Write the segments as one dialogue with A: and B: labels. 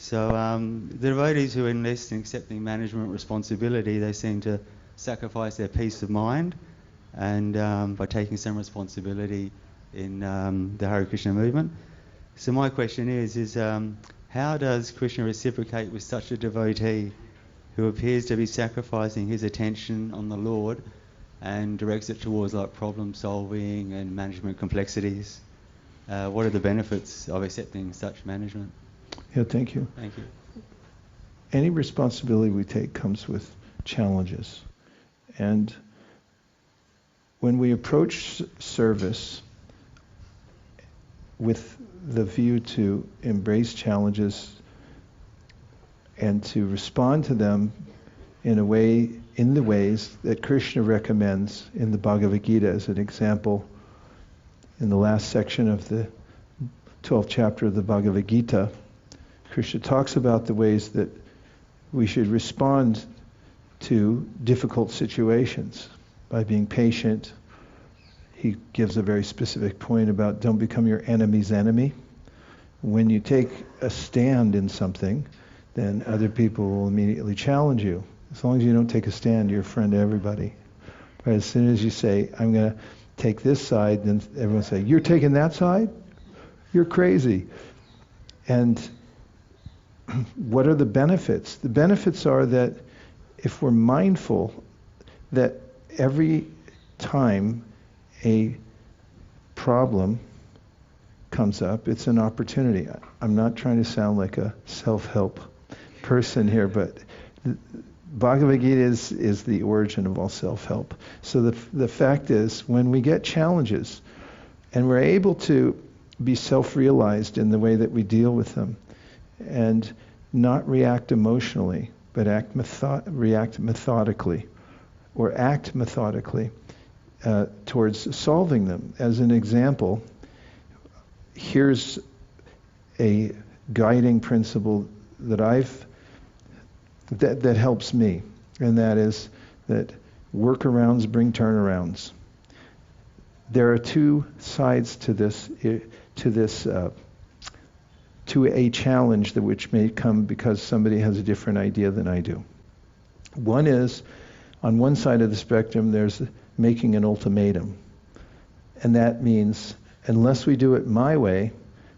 A: So the devotees who invest in accepting management responsibility, they seem to sacrifice their peace of mind, and by taking some responsibility in the Hare Krishna movement. So my question is how does Krishna reciprocate with such a devotee who appears to be sacrificing his attention on the Lord and directs it towards like problem solving and management complexities? What are the benefits of accepting such management?
B: Yeah, thank you.
A: Thank you.
B: Any responsibility we take comes with challenges. And when we approach service with the view to embrace challenges and to respond to them in the ways that Krishna recommends in the Bhagavad Gita as an example, in the last section of the 12th chapter of the Bhagavad Gita, Krishna talks about the ways that we should respond to difficult situations by being patient. He gives a very specific point about don't become your enemy's enemy. When you take a stand in something, then other people will immediately challenge you. As long as you don't take a stand, you're a friend to everybody. But as soon as you say, I'm going to take this side, then everyone will say, you're taking that side? You're crazy. And what are the benefits? The benefits are that if we're mindful that every time a problem comes up, it's an opportunity. I'm not trying to sound like a self-help person here, but Bhagavad Gita is the origin of all self-help. So the fact is, when we get challenges and we're able to be self-realized in the way that we deal with them and not react emotionally, but react methodically, or act methodically towards solving them. As an example, here's a guiding principle that that helps me, and that is that workarounds bring turnarounds. There are two sides to a challenge that which may come because somebody has a different idea than I do. One is, on one side of the spectrum, there's making an ultimatum. And that means, unless we do it my way,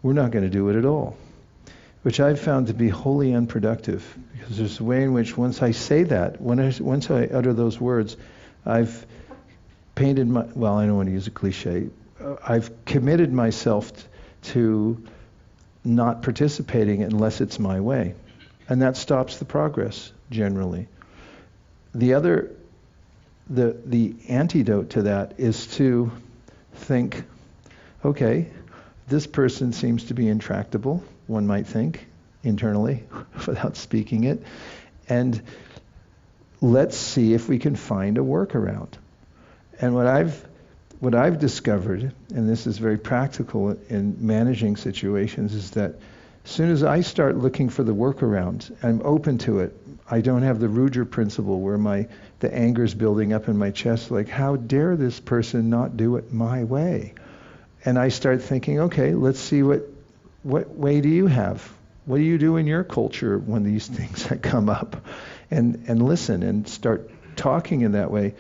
B: we're not going to do it at all. Which I've found to be wholly unproductive. Because there's a way in which once I say that, once I utter those words, I've painted I don't want to use a cliche, I've committed myself to not participating unless it's my way. And that stops the progress, generally. The antidote to that is to think, okay, this person seems to be intractable, one might think, internally, without speaking it, and let's see if we can find a workaround. And what I've discovered, and this is very practical in managing situations, is that as soon as I start looking for the workaround, I'm open to it. I don't have the Rudra principle where the anger's building up in my chest, like, how dare this person not do it my way? And I start thinking, okay, let's see what way do you have? What do you do in your culture when these things come up? And listen and start talking in that way.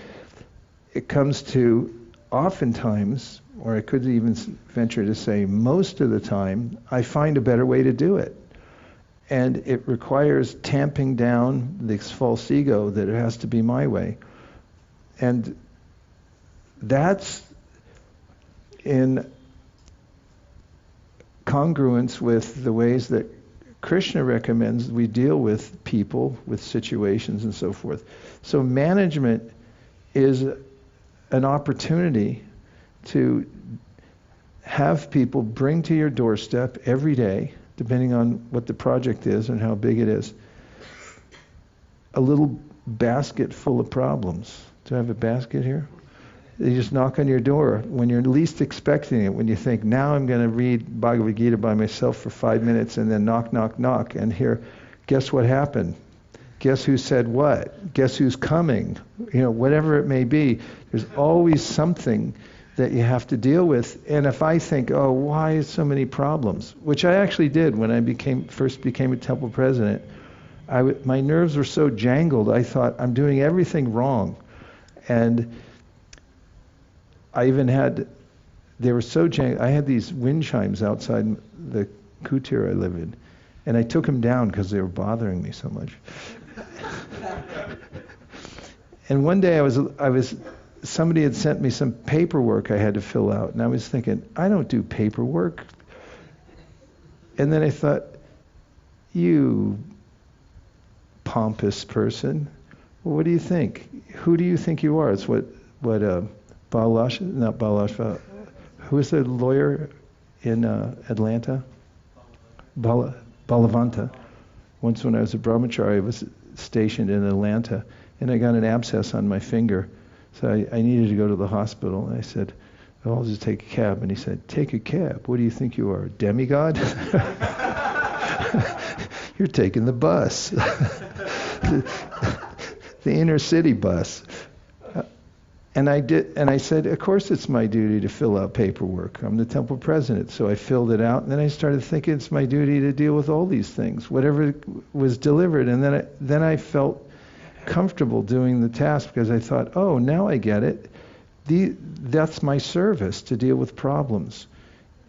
B: It comes to oftentimes, or I could even venture to say most of the time, I find a better way to do it. And it requires tamping down this false ego that it has to be my way. And that's in congruence with the ways that Krishna recommends we deal with people, with situations and so forth. So management is an opportunity to have people bring to your doorstep every day, depending on what the project is and how big it is, a little basket full of problems. Do I have a basket here? They just knock on your door when you're least expecting it, when you think, now I'm going to read Bhagavad Gita by myself for 5 minutes, and then knock, knock, knock, and here, guess what happened? Guess who said what? Guess who's coming? Whatever it may be, there's always something that you have to deal with. And if I think, oh, why so many problems, which I actually did when I first became a temple president, my nerves were so jangled, I thought, I'm doing everything wrong. And they were so jangled, I had these wind chimes outside the kutir I live in, and I took them down because they were bothering me so much. And one day somebody had sent me some paperwork I had to fill out, and I was thinking, I don't do paperwork. And then I thought, you pompous person, well, what do you think? Who do you think you are? It's what who was the lawyer in Atlanta? Balavanta. Once when I was a brahmachari, I was stationed in Atlanta, and I got an abscess on my finger. So I needed to go to the hospital, and I said, oh, I'll just take a cab. And he said, take a cab? What do you think you are, a demigod? You're taking the bus. The inner city bus. And I said, of course it's my duty to fill out paperwork. I'm the temple president. So I filled it out, and then I started thinking it's my duty to deal with all these things, whatever was delivered. And then I felt comfortable doing the task because I thought, oh, now I get it. That's my service, to deal with problems.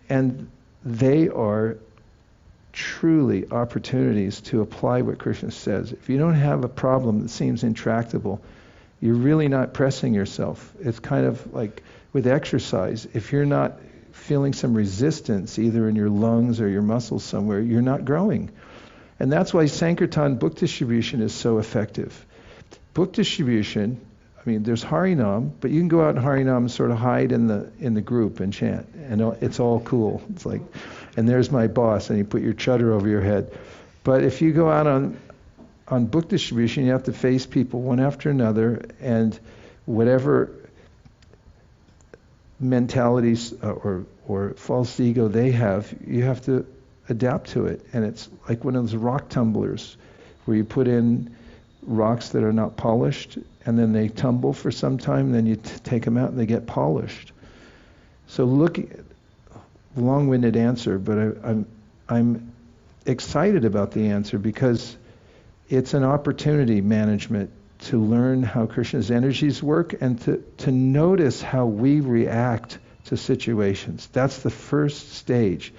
B: And they are truly opportunities to apply what Krishna says. If you don't have a problem that seems intractable, you're really not pressing yourself. It's kind of like with exercise. If you're not feeling some resistance, either in your lungs or your muscles somewhere, you're not growing. And that's why Sankirtan book distribution is so effective. Book distribution, I mean, there's Harinam, but you can go out in Harinam and sort of hide in the group and chant, and it's all cool. It's like, and there's my boss, and you put your chudder over your head. But if you go out on book distribution, you have to face people one after another, and whatever mentalities or false ego they have, you have to adapt to it. And it's like one of those rock tumblers where you put in rocks that are not polished, and then they tumble for some time, and then you take them out and they get polished. So long-winded answer, but I'm excited about the answer because it's an opportunity management to learn how Krishna's energies work and to notice how we react to situations. That's the first stage.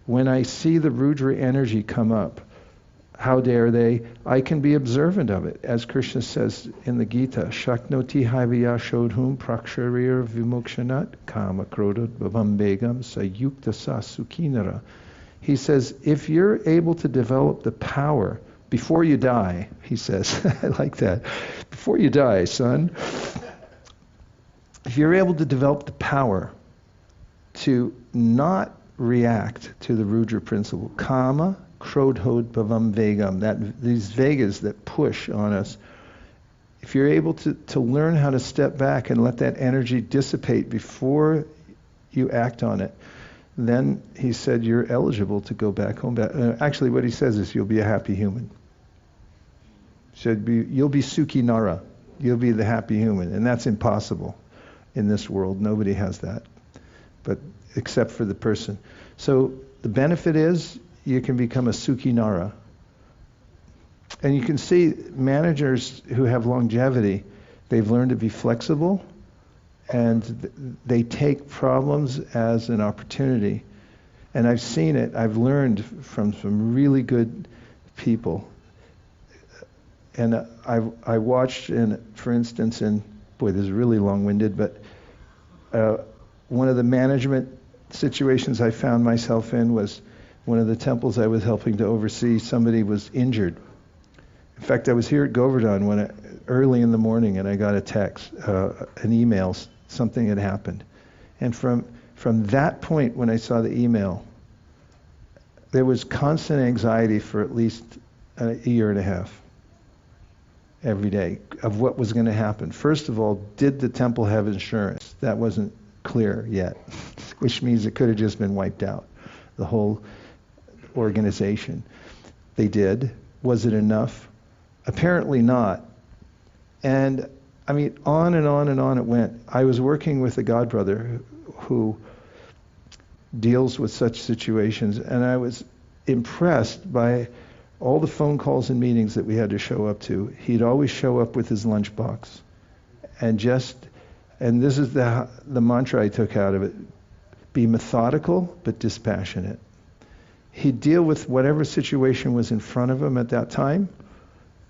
B: When I see the Rudra energy come up, how dare they? I can be observant of it. As Krishna says in the Gita, Shaknoti havya shodhum praksharir vimukshanat kama krodot bhavam begam sayukta sa sukhinara. He says, if you're able to develop the power before you die, he says, I like that, before you die, son, if you're able to develop the power to not react to the Rudra principle, kama, krodhod bhavam vegam, these vegas that push on us, if you're able to learn how to step back and let that energy dissipate before you act on it, then he said you're eligible to go back home. Actually, what he says is you'll be a happy human. You'll be Sukhi Nara. You'll be the happy human. And that's impossible in this world. Nobody has that, but except for the person. So the benefit is you can become a Sukhi Nara. And you can see managers who have longevity, they've learned to be flexible, and they take problems as an opportunity. And I've seen it. I've learned from some really good people. And I watched, for instance, this is really long-winded, but one of the management situations I found myself in was one of the temples I was helping to oversee. Somebody was injured. In fact, I was here at Govardhana early in the morning, and I got a text, an email, something had happened. And from that point, when I saw the email, there was constant anxiety for at least a year and a half. Every day of what was going to happen. First of all, did the temple have insurance? That wasn't clear yet, which means it could have just been wiped out, the whole organization. They did. Was it enough? Apparently not. And I mean, on and on and on it went. I was working with a godbrother who deals with such situations, and I was impressed by all the phone calls and meetings that we had to show up to. He'd always show up with his lunchbox, and this is the mantra I took out of it: be methodical but dispassionate. He'd deal with whatever situation was in front of him at that time,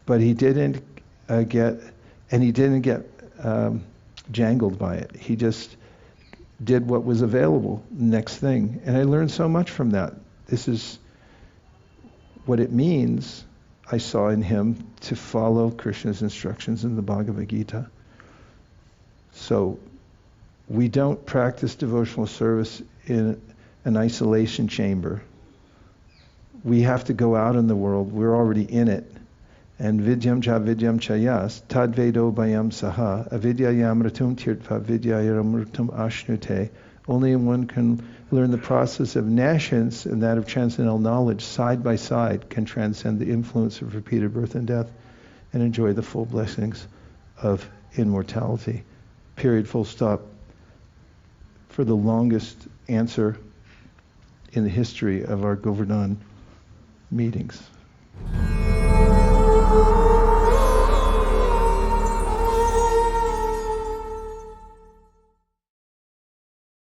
B: but he didn't get jangled by it. He just did what was available, next thing. And I learned so much from that. This is what it means, I saw in him, to follow Krishna's instructions in the Bhagavad Gita. So we don't practice devotional service in an isolation chamber. We have to go out in the world. We're already in it. And vidyam cha yas, tad vedo bayam saha, avidyayamritum tirtva vidyayamritum ashnute. Only one can learn the process of nascience and that of transcendental knowledge side by side, can transcend the influence of repeated birth and death, and enjoy the full blessings of immortality. Period, full stop. For the longest answer in the history of our Govardhana meetings.